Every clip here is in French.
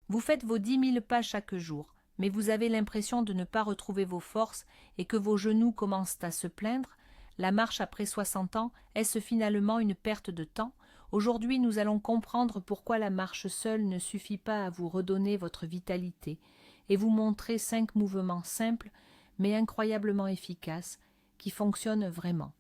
Vous faites vos 10 000 pas chaque jour, mais vous avez l'impression de ne pas retrouver vos forces et que vos genoux commencent à se plaindre. La marche après 60 ans, est-ce finalement une perte de temps? Aujourd'hui, nous allons comprendre pourquoi la marche seule ne suffit pas à vous redonner votre vitalité et vous montrer 5 mouvements simples mais incroyablement efficaces qui fonctionnent vraiment.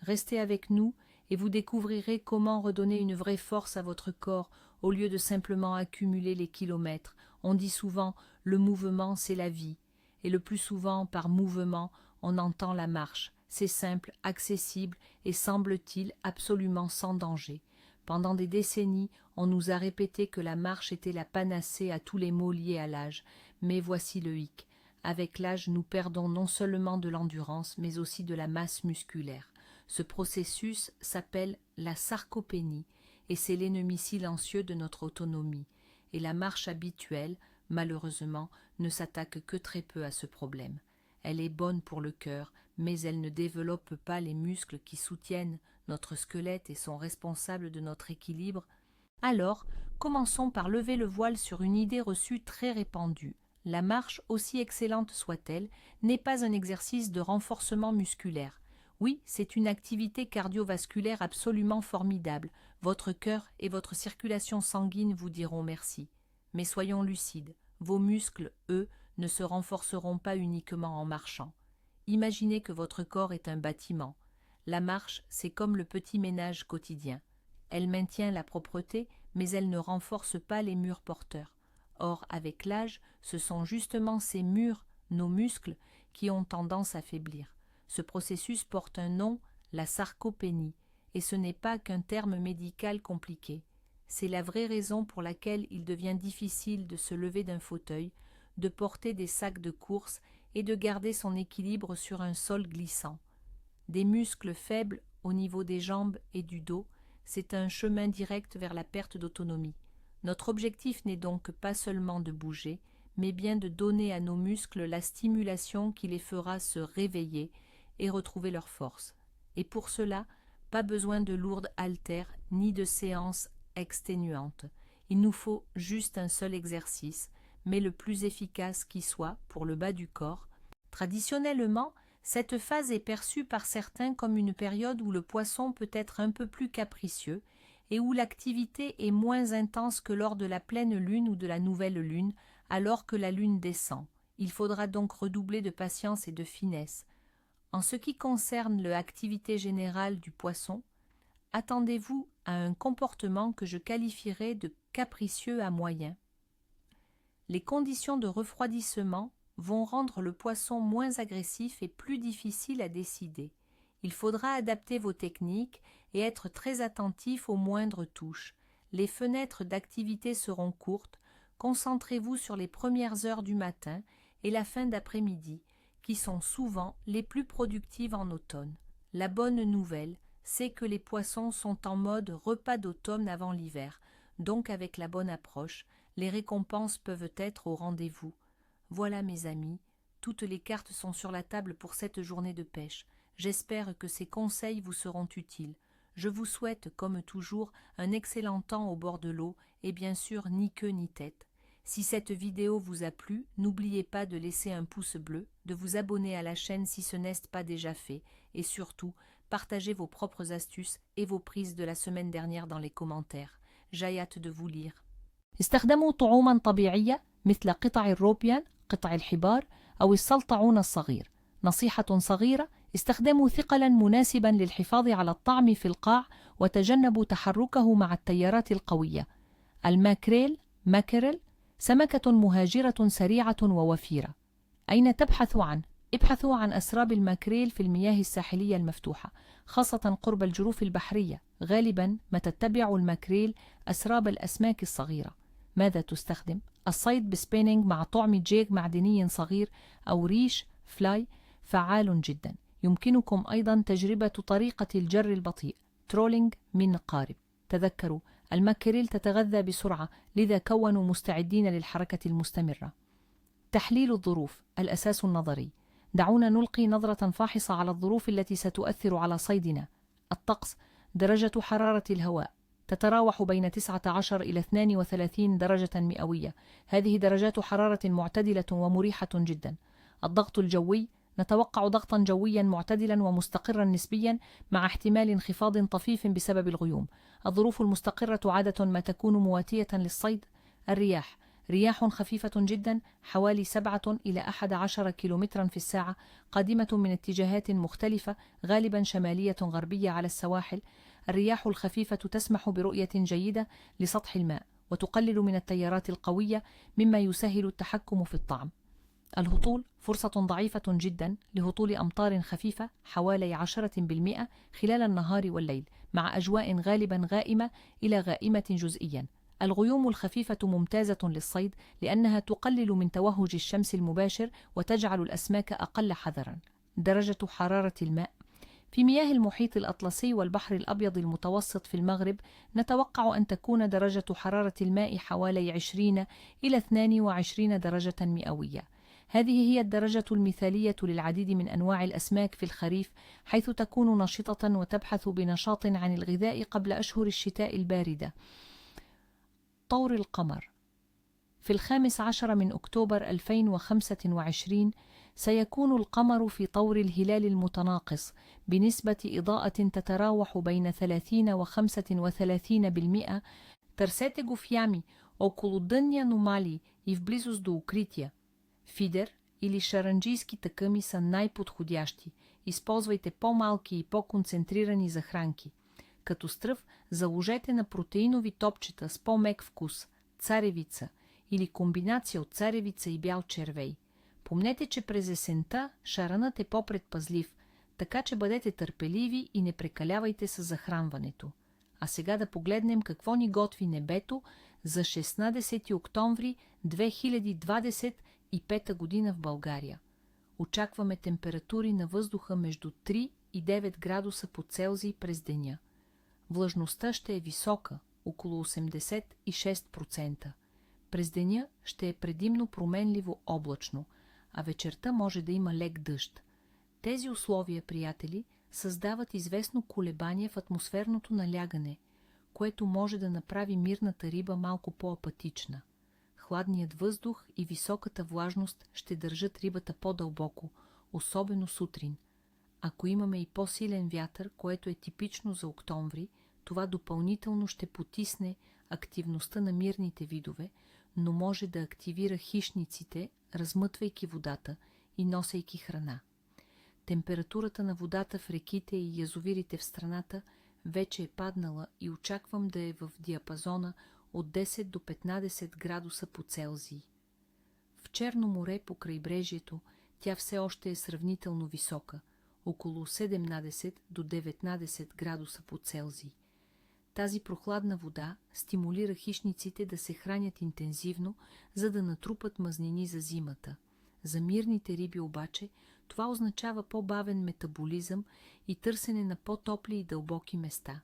Restez avec nous et vous découvrirez comment redonner une vraie force à votre corps au lieu de simplement accumuler les kilomètres. On dit souvent « le mouvement, c'est la vie ». Et le plus souvent, par mouvement, on entend la marche. C'est simple, accessible et semble-t-il absolument sans danger. Pendant des décennies, on nous a répété que la marche était la panacée à tous les maux liés à l'âge. Mais voici le hic. Avec l'âge, nous perdons non seulement de l'endurance, mais aussi de la masse musculaire. Ce processus s'appelle la sarcopénie et c'est l'ennemi silencieux de notre autonomie. Et la marche habituelle, malheureusement, ne s'attaque que très peu à ce problème. Elle est bonne pour le cœur, mais elle ne développe pas les muscles qui soutiennent notre squelette et sont responsables de notre équilibre. Alors, commençons par lever le voile sur une idée reçue très répandue. La marche, aussi excellente soit-elle, n'est pas un exercice de renforcement musculaire. Oui, c'est une activité cardiovasculaire absolument formidable. Votre cœur et votre circulation sanguine vous diront merci. Mais soyons lucides, vos muscles, eux, ne se renforceront pas uniquement en marchant. Imaginez que votre corps est un bâtiment. La marche, c'est comme le petit ménage quotidien. Elle maintient la propreté, mais elle ne renforce pas les murs porteurs. Or, avec l'âge, ce sont justement ces murs, nos muscles, qui ont tendance à faiblir. Ce processus porte un nom, la sarcopénie, et ce n'est pas qu'un terme médical compliqué. C'est la vraie raison pour laquelle il devient difficile de se lever d'un fauteuil, de porter des sacs de course et de garder son équilibre sur un sol glissant. Des muscles faibles au niveau des jambes et du dos, c'est un chemin direct vers la perte d'autonomie. Notre objectif n'est donc pas seulement de bouger, mais bien de donner à nos muscles la stimulation qui les fera se réveiller et retrouver leur force. Et pour cela, pas besoin de lourdes haltères ni de séances exténuantes. Il nous faut juste un seul exercice, mais le plus efficace qui soit pour le bas du corps. Traditionnellement, cette phase est perçue par certains comme une période où le poisson peut être un peu plus capricieux et où l'activité est moins intense que lors de la pleine lune ou de la nouvelle lune, alors que la lune descend. Il faudra donc redoubler de patience et de finesse. En ce qui concerne l'activité générale du poisson, attendez-vous à un comportement que je qualifierais de capricieux à moyen. Les conditions de refroidissement vont rendre le poisson moins agressif et plus difficile à décider. Il faudra adapter vos techniques et être très attentif aux moindres touches. Les fenêtres d'activité seront courtes, concentrez-vous sur les premières heures du matin et la fin d'après-midi, qui sont souvent les plus productives en automne. La bonne nouvelle, c'est que les poissons sont en mode repas d'automne avant l'hiver, donc avec la bonne approche, les récompenses peuvent être au rendez-vous. Voilà mes amis, toutes les cartes sont sur la table pour cette journée de pêche. J'espère que ces conseils vous seront utiles. Je vous souhaite, comme toujours, un excellent temps au bord de l'eau et bien sûr ni queue ni tête. Si cette vidéo vous a plu, n'oubliez pas de laisser un pouce bleu, de vous abonner à la chaîne si ce n'est pas déjà fait et surtout, partagez vos propres astuces et vos prises de la semaine dernière dans les commentaires. J'ai hâte de vous lire. استخدموا طعوما طبيعية مثل قطع الروبيان، قطع الحبار أو السلطعون الصغير. نصيحة صغيرة: استخدموا ثقلا مناسبا للحفاظ على الطعم في القاع وتجنبوا تحركه مع التيارات القوية. الماكريل ماكريل سمكة مهاجرة سريعة ووفيرة. أين تبحث عنه؟ ابحثوا عن أسراب الماكريل في المياه الساحلية المفتوحة، خاصة قرب الجروف البحرية. غالبا ما تتبع الماكريل أسراب الأسماك الصغيرة. ماذا تستخدم؟ الصيد بسبينينج مع طعم جيج معدني صغير أو ريش فلاي فعال جدا. يمكنكم أيضا تجربة طريقة الجر البطيء ترولينج من قارب. تذكروا الماكريل تتغذى بسرعة، لذا كونوا مستعدين للحركة المستمرة. تحليل الظروف الأساس النظري. دعونا نلقي نظرة فاحصة على الظروف التي ستؤثر على صيدنا. الطقس، درجة حرارة الهواء، تتراوح بين 19 إلى 32 درجة مئوية. هذه درجات حرارة معتدلة ومريحة جدا. الضغط الجوي: نتوقع ضغطا جويا معتدلا ومستقرا نسبيا مع احتمال انخفاض طفيف بسبب الغيوم. الظروف المستقرة عادة ما تكون مواتية للصيد. الرياح: رياح خفيفة جدا حوالي 7 إلى 11 كيلومترا في الساعة، قادمة من اتجاهات مختلفة غالبا شمالية غربية على السواحل. الرياح الخفيفة تسمح برؤية جيدة لسطح الماء وتقلل من التيارات القوية مما يسهل التحكم في الطعم. الهطول: فرصة ضعيفة جدا لهطول أمطار خفيفة حوالي 10% خلال النهار والليل، مع أجواء غالبا غائمة إلى غائمة جزئيا. الغيوم الخفيفة ممتازة للصيد لأنها تقلل من توهج الشمس المباشر وتجعل الأسماك أقل حذرا. درجة حرارة الماء: في مياه المحيط الأطلسي والبحر الأبيض المتوسط في المغرب نتوقع أن تكون درجة حرارة الماء حوالي 20 إلى 22 درجة مئوية. هذه هي الدرجة المثالية للعديد من أنواع الأسماك في الخريف، حيث تكون نشطة وتبحث بنشاط عن الغذاء قبل أشهر الشتاء الباردة. طور القمر: في 15 من أكتوبر 2025 سيكون القمر في طور الهلال المتناقص بنسبة إضاءة تتراوح بين 30 و 35%. Търсете го в ями около дънни аномалии и в близост до укрития. Фидер или шаранджийски тъкъми са най-подходящи. Използвайте по-малки и по-концентрирани захранки. Като стръв заложете на протеинови топчета с по-мек вкус, царевица или комбинация от царевица и бял червей. Помнете, че през есента шаранът е по-предпазлив, така че бъдете търпеливи и не прекалявайте с захранването. А сега да погледнем какво ни готви небето за 16 октомври 2025 година в България. Очакваме температури на въздуха между 3 и 9 градуса по Целзий през деня. Влажността ще е висока, около 86%. През деня ще е предимно променливо облачно, а вечерта може да има лек дъжд. Тези условия, приятели, създават известно колебание в атмосферното налягане, което може да направи мирната риба малко по-апатична. Хладният въздух и високата влажност ще държат рибата по-дълбоко, особено сутрин. Ако имаме и по-силен вятър, което е типично за октомври, това допълнително ще потисне активността на мирните видове, но може да активира хищниците, размътвайки водата и носейки храна. Температурата на водата в реките и язовирите в страната вече е паднала и очаквам да е в диапазона от 10 до 15 градуса по Целзий. В Черно море по крайбрежието тя все още е сравнително висока, около 17 до 19 градуса по Целзий. Тази прохладна вода стимулира хищниците да се хранят интензивно, за да натрупат мазнини за зимата. За мирните риби обаче това означава по-бавен метаболизъм и търсене на по-топли и дълбоки места.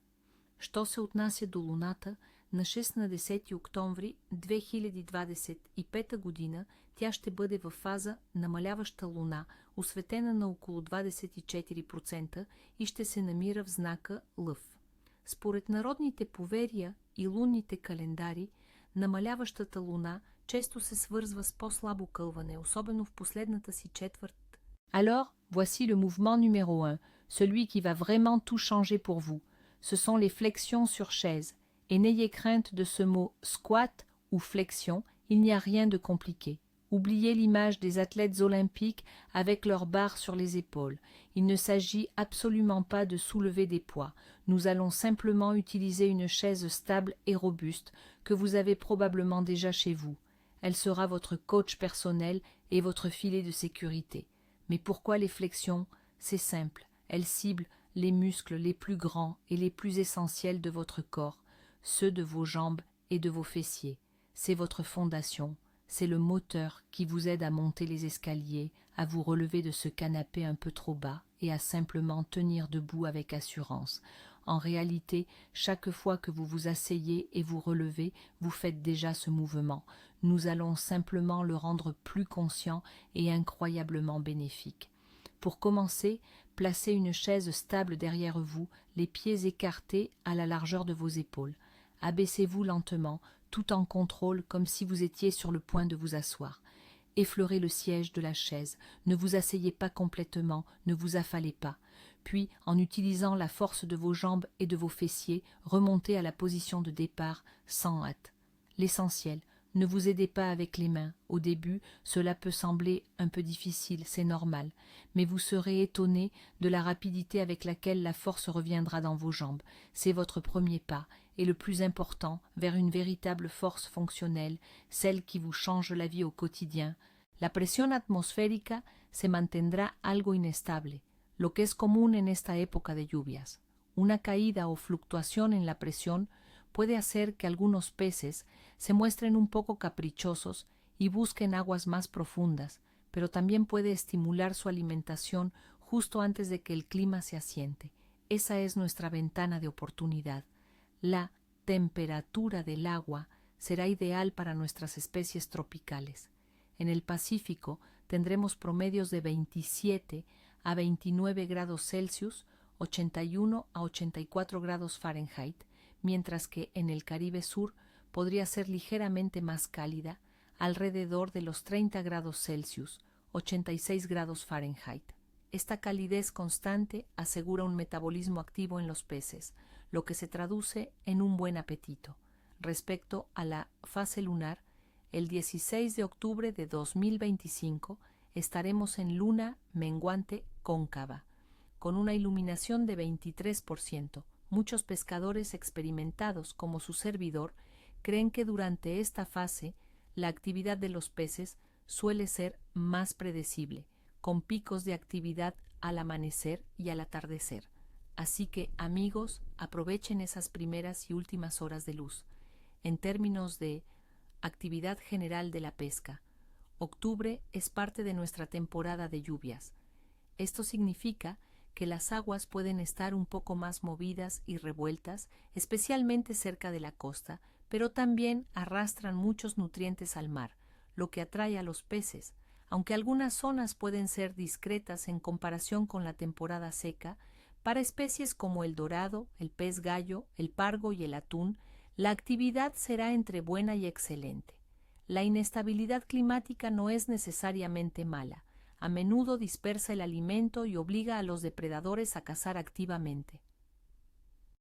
Що се отнася до Луната, на 16 октомври 2025 година тя ще бъде в фаза намаляваща Луна, осветена на около 24% и ще се намира в знака Лъв. Според народните поверия и лунните календари, намаляващата Луна често се свързва с по-слабо кълване, особено в последната си четвърт. Alors, voici le mouvement numéro 1, celui qui va vraiment tout changer pour vous. Ce sont les flexions sur chaise. Et n'ayez crainte de ce mot squat ou flexion, il n'y a rien de compliqué. Oubliez l'image des athlètes olympiques avec leurs barres sur les épaules. Il ne s'agit absolument pas de soulever des poids. Nous allons simplement utiliser une chaise stable et robuste que vous avez probablement déjà chez vous. Elle sera votre coach personnel et votre filet de sécurité. Mais pourquoi les flexions? C'est simple. Elles ciblent les muscles les plus grands et les plus essentiels de votre corps, ceux de vos jambes et de vos fessiers. C'est votre fondation. C'est le moteur qui vous aide à monter les escaliers, à vous relever de ce canapé un peu trop bas et à simplement tenir debout avec assurance. En réalité, chaque fois que vous vous asseyez et vous relevez, vous faites déjà ce mouvement. Nous allons simplement le rendre plus conscient et incroyablement bénéfique. Pour commencer, placez une chaise stable derrière vous, les pieds écartés à la largeur de vos épaules. Abaissez-vous lentement, tout en contrôle, comme si vous étiez sur le point de vous asseoir. Effleurez le siège de la chaise, ne vous asseyez pas complètement, ne vous affalez pas. Puis, en utilisant la force de vos jambes et de vos fessiers, remontez à la position de départ sans hâte. L'essentiel, ne vous aidez pas avec les mains. Au début, cela peut sembler un peu difficile, c'est normal, mais vous serez étonné de la rapidité avec laquelle la force reviendra dans vos jambes. C'est votre premier pas, et le plus important, vers une véritable force fonctionnelle, celle qui vous change la vie au quotidien. La presión atmosférica se mantendrá algo inestable, lo que es común en esta época de lluvias. Una caída o fluctuación en la presión puede hacer que algunos peces se muestren un poco caprichosos y busquen aguas más profundas, pero también puede estimular su alimentación justo antes de que el clima se asiente. Esa es nuestra ventana de oportunidad. La temperatura del agua será ideal para nuestras especies tropicales. En el Pacífico tendremos promedios de 27 a 29 grados Celsius, 81 a 84 grados Fahrenheit, mientras que en el Caribe Sur podría ser ligeramente más cálida, alrededor de los 30 grados Celsius, 86 grados Fahrenheit. Esta calidez constante asegura un metabolismo activo en los peces, lo que se traduce en un buen apetito. Respecto a la fase lunar, el 16 de octubre de 2025 estaremos en luna menguante cóncava, con una iluminación de 23%. Muchos pescadores experimentados, como su servidor, creen que durante esta fase la actividad de los peces suele ser más predecible, con picos de actividad al amanecer y al atardecer. Así que, amigos, aprovechen esas primeras y últimas horas de luz. En términos de actividad general de la pesca, octubre es parte de nuestra temporada de lluvias. Esto significa que las aguas pueden estar un poco más movidas y revueltas, especialmente cerca de la costa, pero también arrastran muchos nutrientes al mar, lo que atrae a los peces. Aunque algunas zonas pueden ser discretas en comparación con la temporada seca, para especies como el dorado, el pez gallo, el pargo y el atún, la actividad será entre buena y excelente. La inestabilidad climática no es necesariamente mala. A menudo dispersa el alimento y obliga a los depredadores a cazar activamente.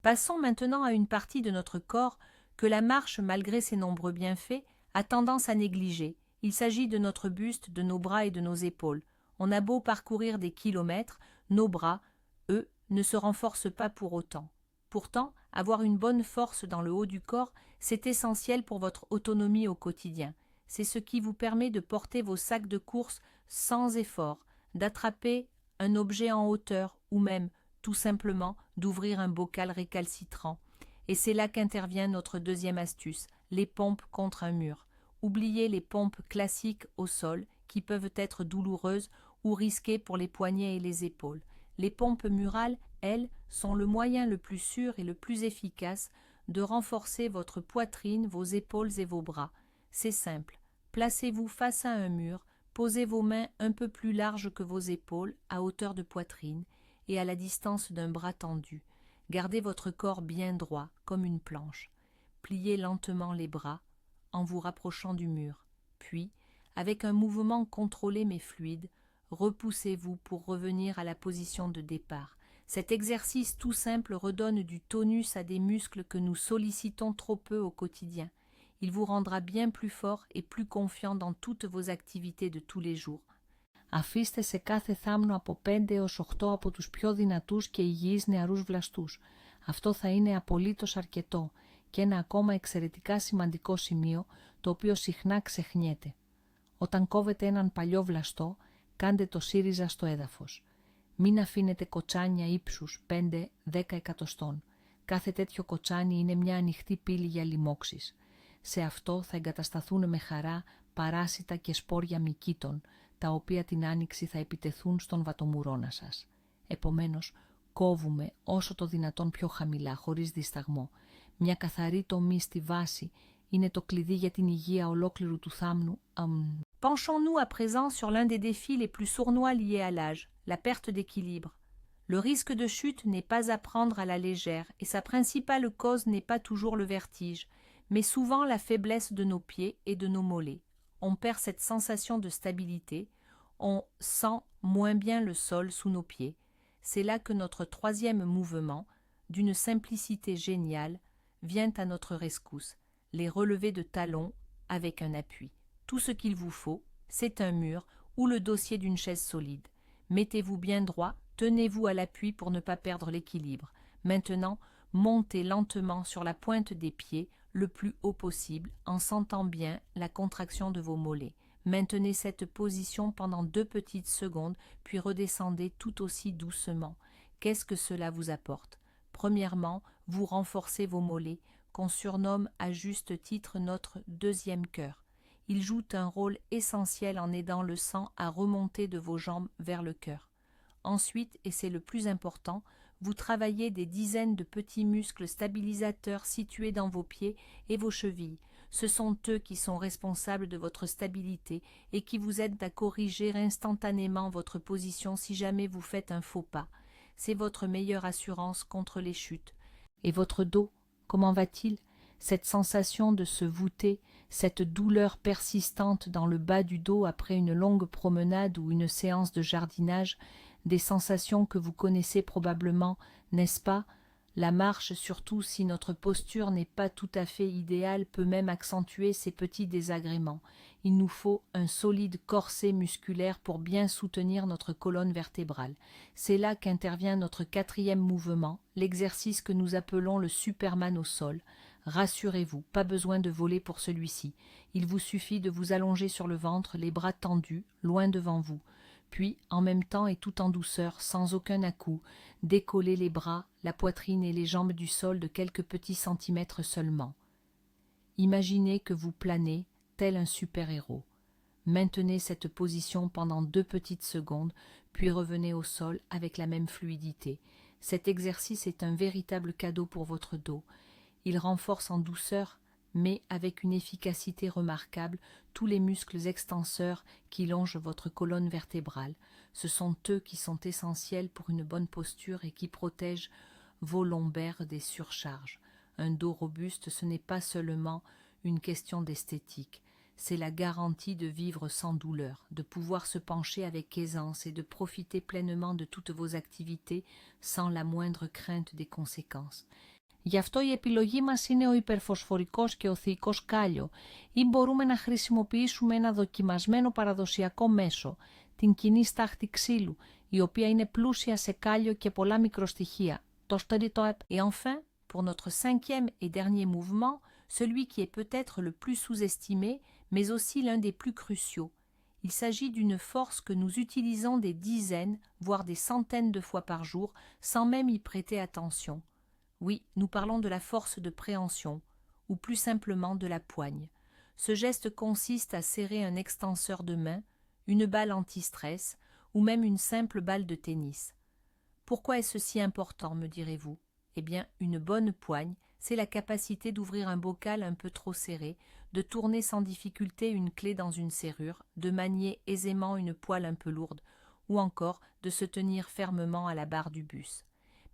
Passons maintenant à une partie de notre corps que la marche, malgré ses nombreux bienfaits, a tendance à négliger. Il s'agit de notre buste, de nos bras et de nos épaules. On a beau parcourir des kilomètres, nos bras, eux, ne se renforcent pas pour autant. Pourtant, avoir une bonne force dans le haut du corps, c'est essentiel pour votre autonomie au quotidien. C'est ce qui vous permet de porter vos sacs de course sans effort, d'attraper un objet en hauteur ou même, tout simplement, d'ouvrir un bocal récalcitrant. Et c'est là qu'intervient notre deuxième astuce, les pompes contre un mur. Oubliez les pompes classiques au sol qui peuvent être douloureuses ou risquées pour les poignets et les épaules. Les pompes murales, elles, sont le moyen le plus sûr et le plus efficace de renforcer votre poitrine, vos épaules et vos bras. C'est simple. Placez-vous face à un mur, posez vos mains un peu plus larges que vos épaules, à hauteur de poitrine et à la distance d'un bras tendu. Gardez votre corps bien droit, comme une planche. Pliez lentement les bras en vous rapprochant du mur. Puis, avec un mouvement contrôlé mais fluide, repoussez-vous pour revenir à la position de départ. Cet exercice tout simple redonne du tonus à des muscles que nous sollicitons trop peu au quotidien. Il vous rendra bien plus fort et plus confiant dans toutes vos activités de tous les jours. Αφήστε σε κάθε θάμνο από 5 έως 8 από τους πιο δυνατούς και υγιείς νεαρούς βλαστούς. Αυτό θα είναι απολύτως αρκετό και ένα ακόμα εξαιρετικά σημαντικό σημείο, το οποίο συχνά ξεχνιέται. Όταν κόβετε έναν παλιό βλαστό, κάντε το σύριζα στο έδαφος. Μην αφήνετε κοτσάνια ύψους 5-10 εκατοστών. Κάθε τέτοιο κοτσάνι είναι μια ανοιχτή πύλη για λοιμώξεις. Σε αυτό θα εγκατασταθούν με χαρά παράσιτα και σπόρια μυκήτων, τα οποία την άνοιξη θα επιτεθούν στον βατομουρώνα σας. Επομένως, κόβουμε όσο το δυνατόν πιο χαμηλά, χωρίς δισταγμό. Μια καθαρή τομή στη βάση είναι το κλειδί για την υγεία ολόκληρου του θάμνου. Penchons-nous à présent sur l'un des défis les plus sournois liés à l'âge, la perte d'équilibre. Le risque de chute n'est pas à prendre à la légère et sa principale cause n'est pas toujours le vertige, mais souvent la faiblesse de nos pieds et de nos mollets. On perd cette sensation de stabilité, on sent moins bien le sol sous nos pieds. C'est là que notre troisième mouvement, d'une simplicité géniale, vient à notre rescousse, les relevés de talons avec un appui. Tout ce qu'il vous faut, c'est un mur ou le dossier d'une chaise solide. Mettez-vous bien droit, tenez-vous à l'appui pour ne pas perdre l'équilibre. Maintenant, montez lentement sur la pointe des pieds le plus haut possible en sentant bien la contraction de vos mollets. Maintenez cette position pendant 2 petites secondes, puis redescendez tout aussi doucement. Qu'est-ce que cela vous apporte? Premièrement, vous renforcez vos mollets, qu'on surnomme à juste titre notre deuxième cœur. Ils jouent un rôle essentiel en aidant le sang à remonter de vos jambes vers le cœur. Ensuite, et c'est le plus important, vous travaillez des dizaines de petits muscles stabilisateurs situés dans vos pieds et vos chevilles. Ce sont eux qui sont responsables de votre stabilité et qui vous aident à corriger instantanément votre position si jamais vous faites un faux pas. C'est votre meilleure assurance contre les chutes. Et votre dos, comment va-t-il? Cette sensation de se voûter, cette douleur persistante dans le bas du dos après une longue promenade ou une séance de jardinage, des sensations que vous connaissez probablement, n'est-ce pas? La marche, surtout si notre posture n'est pas tout à fait idéale, peut même accentuer ces petits désagréments. Il nous faut un solide corset musculaire pour bien soutenir notre colonne vertébrale. C'est là qu'intervient notre quatrième mouvement, l'exercice que nous appelons le Superman au sol. Rassurez-vous, pas besoin de voler pour celui-ci. Il vous suffit de vous allonger sur le ventre, les bras tendus, loin devant vous. Puis, en même temps et tout en douceur, sans aucun à-coup, décollez les bras, la poitrine et les jambes du sol de quelques petits centimètres seulement. Imaginez que vous planez, tel un super-héros. Maintenez cette position pendant 2 petites secondes, puis revenez au sol avec la même fluidité. Cet exercice est un véritable cadeau pour votre dos. Il renforce en douceur, mais avec une efficacité remarquable, tous les muscles extenseurs qui longent votre colonne vertébrale. Ce sont eux qui sont essentiels pour une bonne posture et qui protègent vos lombaires des surcharges. Un dos robuste, ce n'est pas seulement une question d'esthétique, c'est la garantie de vivre sans douleur, de pouvoir se pencher avec aisance et de profiter pleinement de toutes vos activités sans la moindre crainte des conséquences. Γι' αυτό η επιλογή μας είναι ο υπερφωσφορικός και ο θηϊκός κάλιο ή μπορούμε να χρησιμοποιήσουμε ένα δοκιμασμένο παραδοσιακό μέσο, την κοινή στάχτη ξύλου, η οποία είναι πλούσια σε κάλιο και πολλά μικροστοιχεία. Et enfin, pour notre cinquième et dernier mouvement, celui qui est peut-être le plus sous-estimé, mais aussi l'un des plus cruciaux. Il s'agit d'une force que nous utilisons des dizaines, voire des centaines de fois par jour, sans même y prêter attention. Oui, nous parlons de la force de préhension, ou plus simplement de la poigne. Ce geste consiste à serrer un extenseur de main, une balle anti-stress, ou même une simple balle de tennis. Pourquoi est-ce si important, me direz-vous? Eh bien, une bonne poigne, c'est la capacité d'ouvrir un bocal un peu trop serré, de tourner sans difficulté une clé dans une serrure, de manier aisément une poêle un peu lourde, ou encore de se tenir fermement à la barre du bus.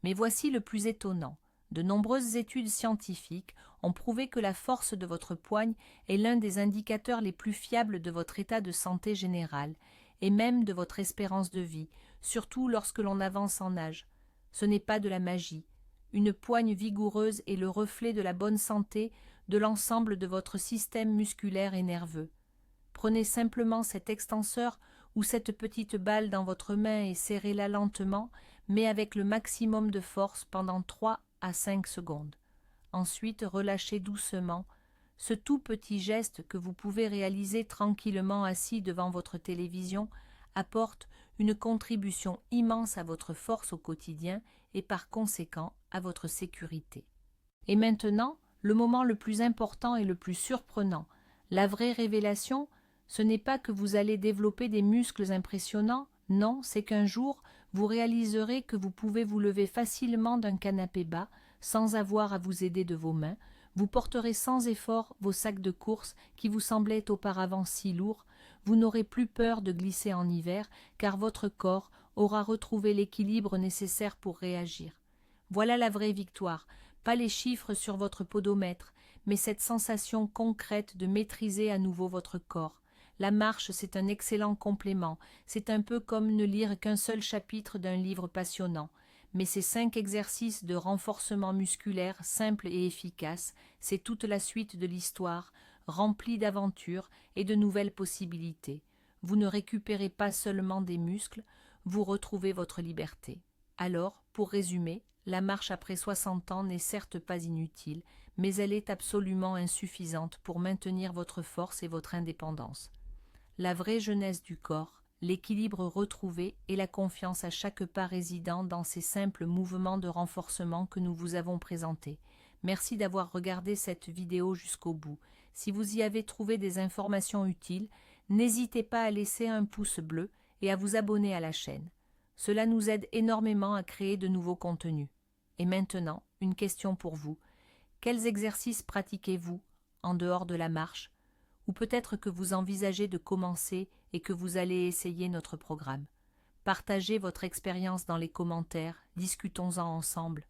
Mais voici le plus étonnant. De nombreuses études scientifiques ont prouvé que la force de votre poigne est l'un des indicateurs les plus fiables de votre état de santé général, et même de votre espérance de vie, surtout lorsque l'on avance en âge. Ce n'est pas de la magie. Une poigne vigoureuse est le reflet de la bonne santé de l'ensemble de votre système musculaire et nerveux. Prenez simplement cet extenseur ou cette petite balle dans votre main et serrez-la lentement, mais avec le maximum de force pendant 3 à 5 secondes. Ensuite, relâchez doucement. Ce tout petit geste que vous pouvez réaliser tranquillement assis devant votre télévision apporte une contribution immense à votre force au quotidien et par conséquent à votre sécurité. Et maintenant, le moment le plus important et le plus surprenant. La vraie révélation, ce n'est pas que vous allez développer des muscles impressionnants, non, c'est qu'un jour, vous réaliserez que vous pouvez vous lever facilement d'un canapé bas, sans avoir à vous aider de vos mains, Vous porterez sans effort vos sacs de course qui vous semblaient auparavant si lourds, vous n'aurez plus peur de glisser en hiver, car votre corps aura retrouvé l'équilibre nécessaire pour réagir. Voilà la vraie victoire, pas les chiffres sur votre podomètre, mais cette sensation concrète de maîtriser à nouveau votre corps. La marche, c'est un excellent complément, c'est un peu comme ne lire qu'un seul chapitre d'un livre passionnant. Mais ces 5 exercices de renforcement musculaire simples et efficaces, c'est toute la suite de l'histoire, remplie d'aventures et de nouvelles possibilités. Vous ne récupérez pas seulement des muscles, vous retrouvez votre liberté. Alors, pour résumer, la marche après 60 ans n'est certes pas inutile, mais elle est absolument insuffisante pour maintenir votre force et votre indépendance. La vraie jeunesse du corps, l'équilibre retrouvé et la confiance à chaque pas résidant dans ces simples mouvements de renforcement que nous vous avons présentés. Merci d'avoir regardé cette vidéo jusqu'au bout. Si vous y avez trouvé des informations utiles, n'hésitez pas à laisser un pouce bleu et à vous abonner à la chaîne. Cela nous aide énormément à créer de nouveaux contenus. Et maintenant, une question pour vous. Quels exercices pratiquez-vous en dehors de la marche? Ou peut-être que vous envisagez de commencer et que vous allez essayer notre programme. Partagez votre expérience dans les commentaires, discutons-en ensemble.